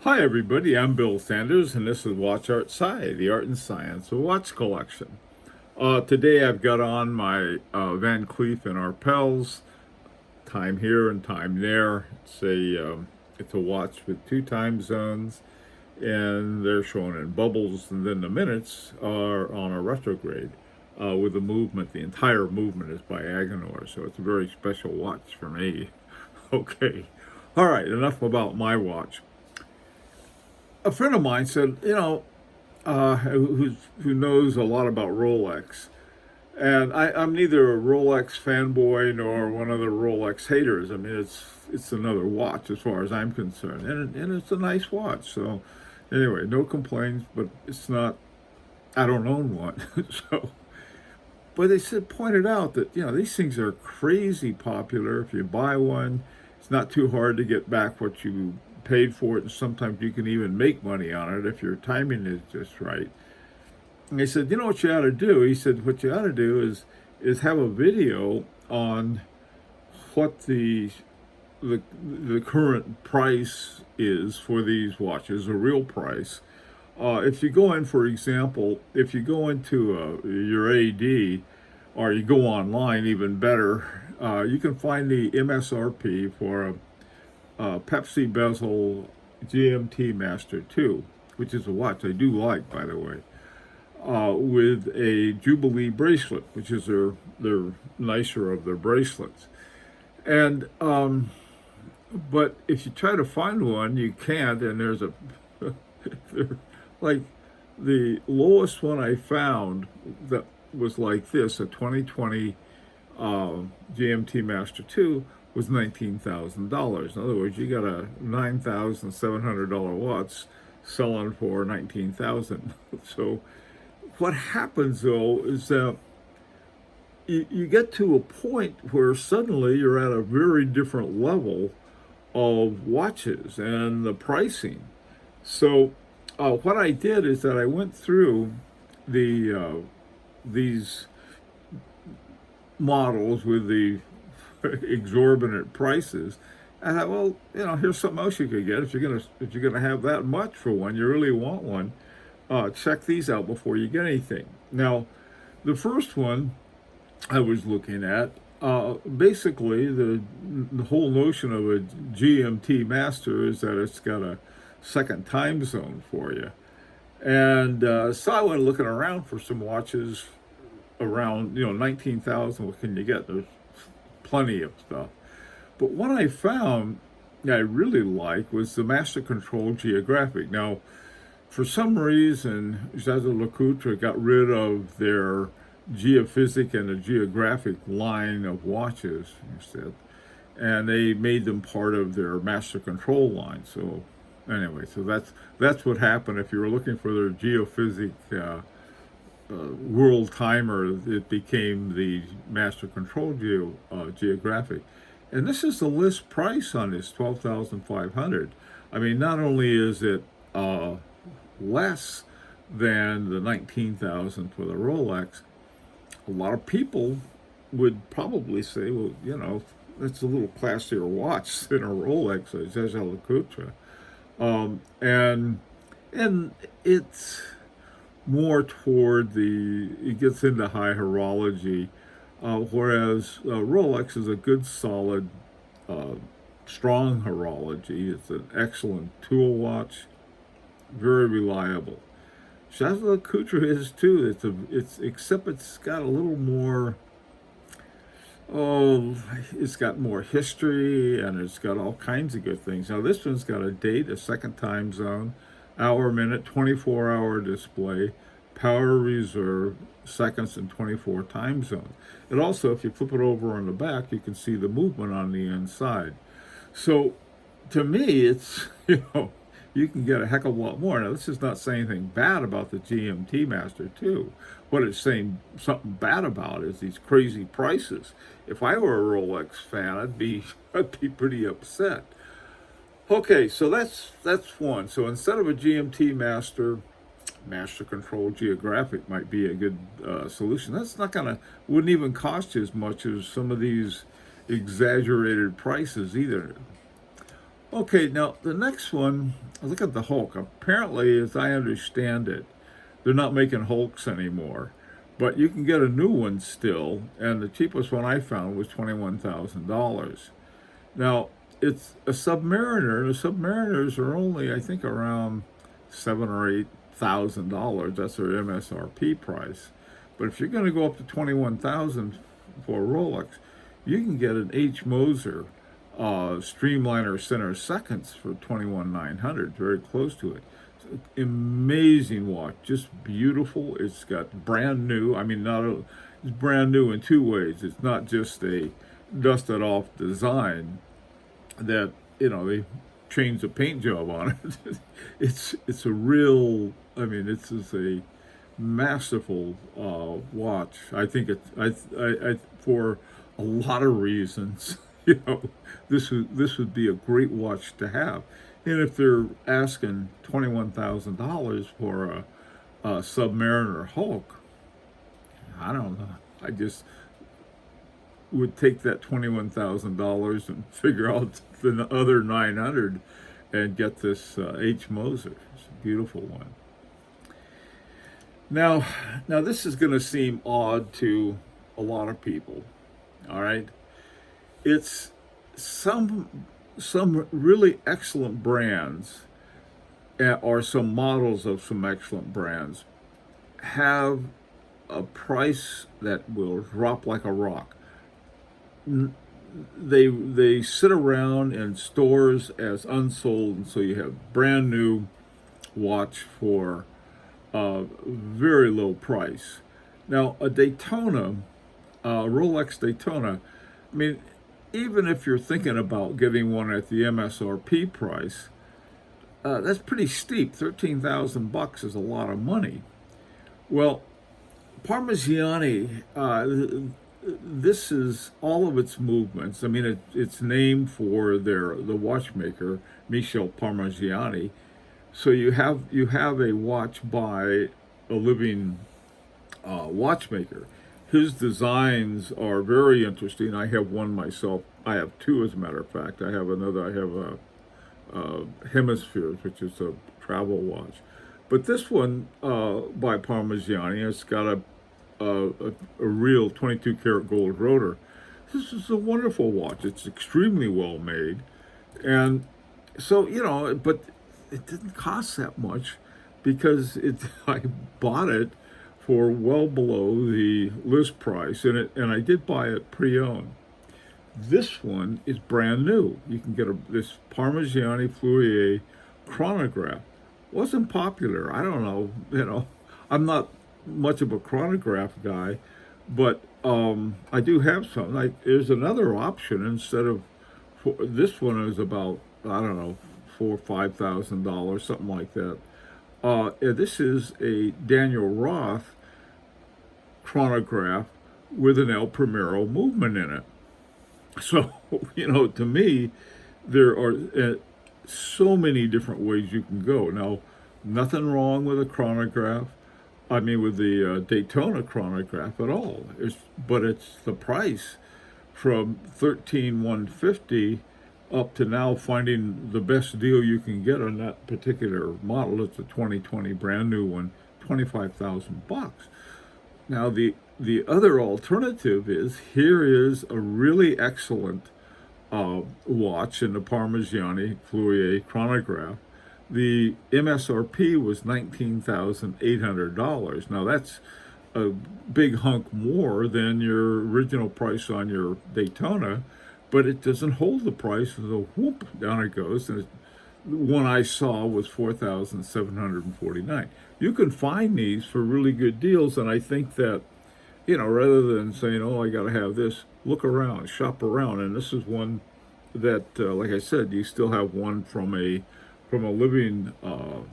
Hi everybody, I'm Bill Sanders and this is Watch Art Sci, the art and science of watch collection. Today I've got on my Van Cleef and Arpels, time here and time there. It's a watch with two time zones and they're shown in bubbles, and then the minutes are on a retrograde with the movement. The entire movement is diagonal, so it's a very special watch for me. Okay, all right, enough about my watch. A friend of mine said, who knows a lot about Rolex, and I'm neither a Rolex fanboy nor one of the Rolex haters. I mean, it's another watch as far as I'm concerned, and it's a nice watch. So, anyway, no complaints, but it's not. I don't own one, so. But they pointed out that these things are crazy popular. If you buy one, it's not too hard to get back what you paid for it, and sometimes you can even make money on it if your timing is just right. And they said, you know what you ought to do? He said, what you ought to do is have a video on what the current price is for these watches, a real price. If you go in, for example, if you go into your AD, or you go online, even better, you can find the MSRP for a Pepsi bezel GMT Master 2, which is a watch I do like, by the way, with a Jubilee bracelet, which is their nicer of their bracelets. And but if you try to find one, you can't. And there's like the lowest one I found that was like this, a 2020 GMT Master 2 was $19,000. In other words, you got a $9,700 watch selling for $19,000. So what happens though is that you get to a point where suddenly you're at a very different level of watches and the pricing. So what I did is that I went through these models with the exorbitant prices. I thought, well, here's something else you could get if you're gonna have that much for one. You really want one. Check these out before you get anything. Now, the first one I was looking at, basically the whole notion of a GMT master is that it's got a second time zone for you. And so I went looking around for some watches around 19,000. What can you get? There's plenty of stuff. But what I found I really liked was the Master Control Geographic. Now, for some reason, Jaeger-LeCoultre got rid of their Geophysic and the Geographic line of watches instead, and they made them part of their Master Control line. So anyway, so that's what happened. If you were looking for their Geophysic world timer, it became the Master Control Geographic. And this is the list price on this, $12,500. I mean, not only is it less than the $19,000 for the Rolex, a lot of people would probably say, well, that's a little classier watch than a Rolex, a Jaeger-LeCoultre. And it's more toward it gets into high horology, whereas Rolex is a good, solid, strong horology. It's an excellent tool watch, very reliable. Jaeger-LeCoultre is too. Except it's got a little more. Oh, it's got more history, and it's got all kinds of good things. Now this one's got a date, a second time zone, hour, minute, 24-hour display, power reserve, seconds, and 24 time zone. And also, if you flip it over on the back, you can see the movement on the inside. So, to me, it's you can get a heck of a lot more. Now, this is not saying anything bad about the GMT Master 2. What it's saying something bad about is these crazy prices. If I were a Rolex fan, I'd be pretty upset. Okay, so that's one. So instead of a GMT Master Control Geographic might be a good solution. That's wouldn't even cost you as much as some of these exaggerated prices either. Okay, now the next one, look at the Hulk. Apparently, as I understand it, they're not making Hulks anymore, but you can get a new one still, and the cheapest one I found was $21,000. Now, it's a Submariner. The Submariners are only, I think, around $7,000 or $8,000. That's their MSRP price. But if you're going to go up to 21,000 for a Rolex, you can get an H. Moser Streamliner Center Seconds for 21,900, very close to it. Amazing watch, just beautiful. It's got brand new. I mean, it's brand new in two ways. It's not just a dusted off design that they changed the paint job on it. It's a real. I mean, it's just a masterful watch. I think I for a lot of reasons. This would be a great watch to have. And if they're asking $21,000 for a Submariner Hulk, I don't know. I just would take that $21,000 and figure out the other 900 and get this H. Moser. It's a beautiful one. Now this is going to seem odd to a lot of people. All right, it's some really excellent brands, or some models of some excellent brands, have a price that will drop like a rock. They sit around in stores as unsold, and so you have brand new watch for a very low price. Now a Daytona, Rolex Daytona, I mean, even if you're thinking about getting one at the MSRP price, that's pretty steep. $13,000 is a lot of money. Well, Parmigiani, this is all of its movements. I mean, it's named for the watchmaker Michel Parmigiani. So you have a watch by a living watchmaker. His designs are very interesting. I have one myself. I have two, as a matter of fact. I have another. I have a Hemispheres, which is a travel watch. But this one by Parmigiani, it's got a real 22 karat gold rotor. This is a wonderful watch. It's extremely well made, and so but it didn't cost that much because I bought it for well below the list price, and I did buy it pre-owned. This one is brand new. You can get this Parmigiani Fleurier chronograph. Wasn't popular. I don't know. I'm not much of a chronograph guy, but I do have some. There's another option instead of this one is about, I don't know, $4,000-$5,000, something like that. This is a Daniel Roth chronograph with an El Primero movement in it. So, to me, there are so many different ways you can go. Now, nothing wrong with a chronograph. I mean, with the Daytona chronograph at all. But it's the price from $13,150 up to now finding the best deal you can get on that particular model. It's a 2020 brand new one, $25,000. Now the other alternative is, here is a really excellent watch in the Parmigiani Fleurier chronograph. The MSRP was $19,800. Now that's a big hunk more than your original price on your Daytona, but it doesn't hold the price. So whoop, down it goes. And the one I saw was $4,749. You can find these for really good deals, and I think that, rather than saying, "Oh, I got to have this," look around, shop around, and this is one that, like I said, you still have one from a living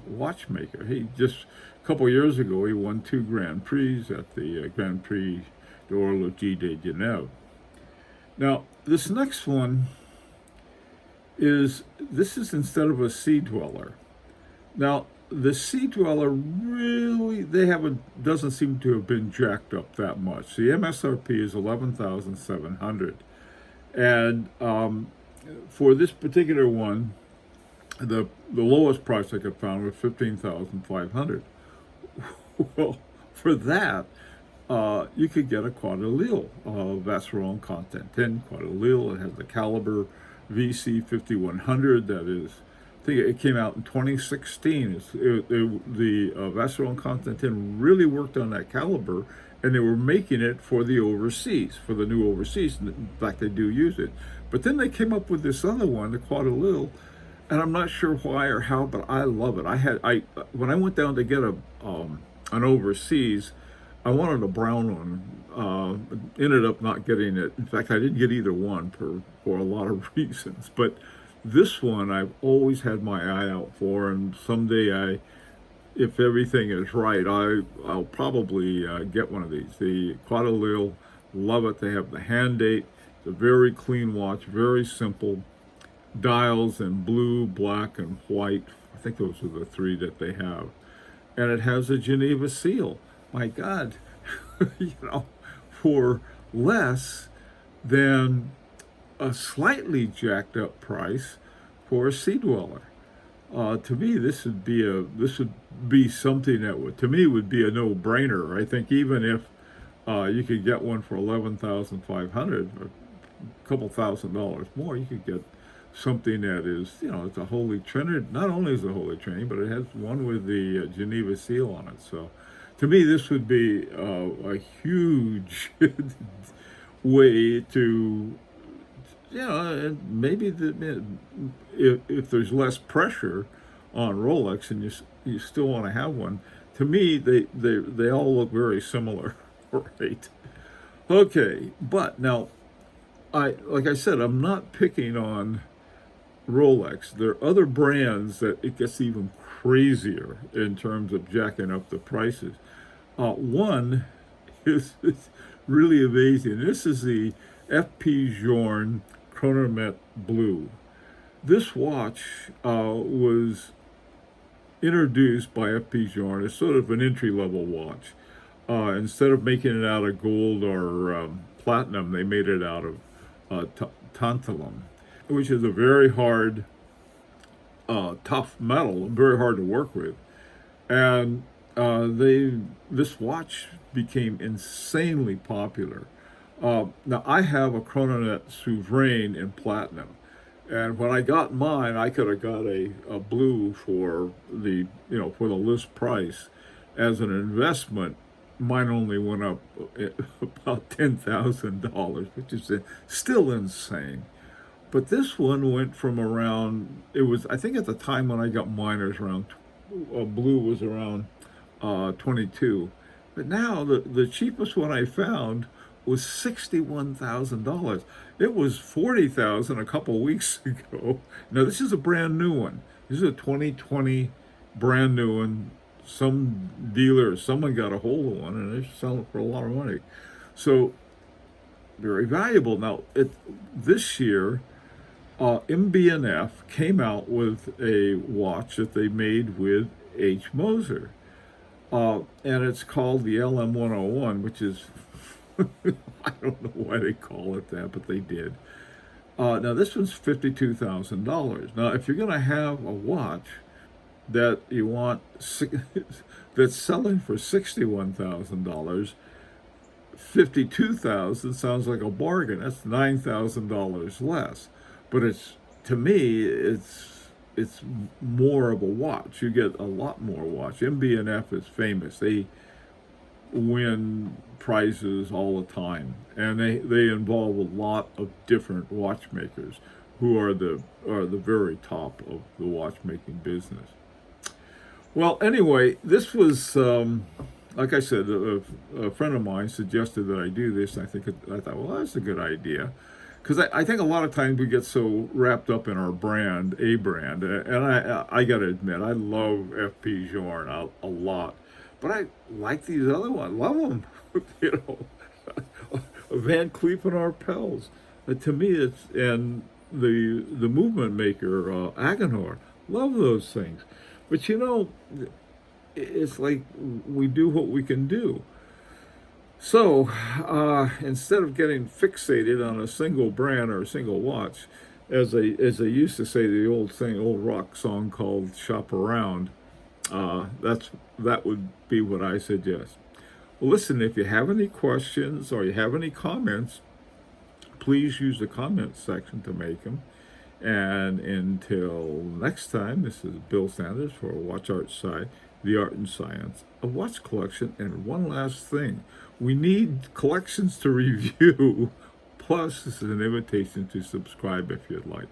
watchmaker. He just a couple years ago he won 2 Grand Prix at the Grand Prix d'Horlogerie de Genève. Now this next one is instead of a Sea Dweller. Now the Sea Dweller really doesn't seem to have been jacked up that much. The MSRP is $11,700, and for this particular one, the lowest price I could find was 15,500. Well, for that, you could get a Quadrille, Vacheron Constantin Quadrille. It has the caliber VC 5100. That is, I think it came out in 2016. The Vacheron Constantin really worked on that caliber, and they were making it for the overseas, for the new overseas. In fact, they do use it. But then they came up with this other one, the Quadrille, and I'm not sure why or how, but I love it. I when I went down to get an overseas, I wanted a brown one. Ended up not getting it. In fact, I didn't get either one for a lot of reasons. But this one I've always had my eye out for, and someday if everything is right, I'll probably get one of these. The Quadrille, love it. They have the hand date. It's a very clean watch, very simple. Dials in blue, black, and white. I think those are the three that they have. And it has a Geneva seal. My God, for less than a slightly jacked up price for a sea dweller. To me, this would be something that would be a no-brainer. I think even if you could get one for 11,500, or a couple $1,000s more, you could get something that is, it's a Holy Trinity. Not only is it a Holy Trinity, but it has one with the Geneva seal on it. So, to me, this would be a huge way to, maybe if there's less pressure on Rolex and you still want to have one. To me, they all look very similar, right? Okay, but now, like I said, I'm not picking on Rolex. There are other brands that it gets even crazier in terms of jacking up the prices. One is really amazing. This is the FP Journe Chronomet Blue. This watch was introduced by FP Journe as sort of an entry-level watch. Instead of making it out of gold or platinum, they made it out of tantalum, which is a very hard, tough metal, very hard to work with. And this watch became insanely popular. Now I have a Chrononet Souverain in platinum, and when I got mine, I could have got a blue for the list price. As an investment, mine only went up about $10,000, which is still insane. But this one went from around, I think at the time when I got mine, it was around, blue was around 22. But now the cheapest one I found was $61,000. It was $40,000 a couple weeks ago. Now this is a brand new one. This is a 2020 brand new one. Some dealer, someone got a hold of one, and they're selling it for a lot of money. So very valuable. Now this year, MB&F came out with a watch that they made with H. Moser. And it's called the LM101, which is, I don't know why they call it that, but they did. Now, this one's $52,000. Now, if you're going to have a watch that you want, that's selling for $61,000, $52,000 sounds like a bargain. That's $9,000 less. But to me, it's more of a watch. You get a lot more watch. MB&F is famous. They win prizes all the time, and they involve a lot of different watchmakers who are the very top of the watchmaking business. Well, anyway, this was like I said, a friend of mine suggested that I do this. I thought, well, that's a good idea. Because I think a lot of times we get so wrapped up in our brand, and I got to admit, I love FP Journe a lot, but I like these other ones, love them, Van Cleef and Arpels. To me, and the movement maker, Agenhor, love those things. But it's like we do what we can do. So instead of getting fixated on a single brand or a single watch, as they used to say, the old rock song called "Shop Around." That would be what I suggest. Well, listen, if you have any questions or you have any comments, please use the comment section to make them. And until next time, this is Bill Sanders for Watch Art Side, the art and science of watch collection. And one last thing, we need collections to review. Plus, this is an invitation to subscribe if you'd like.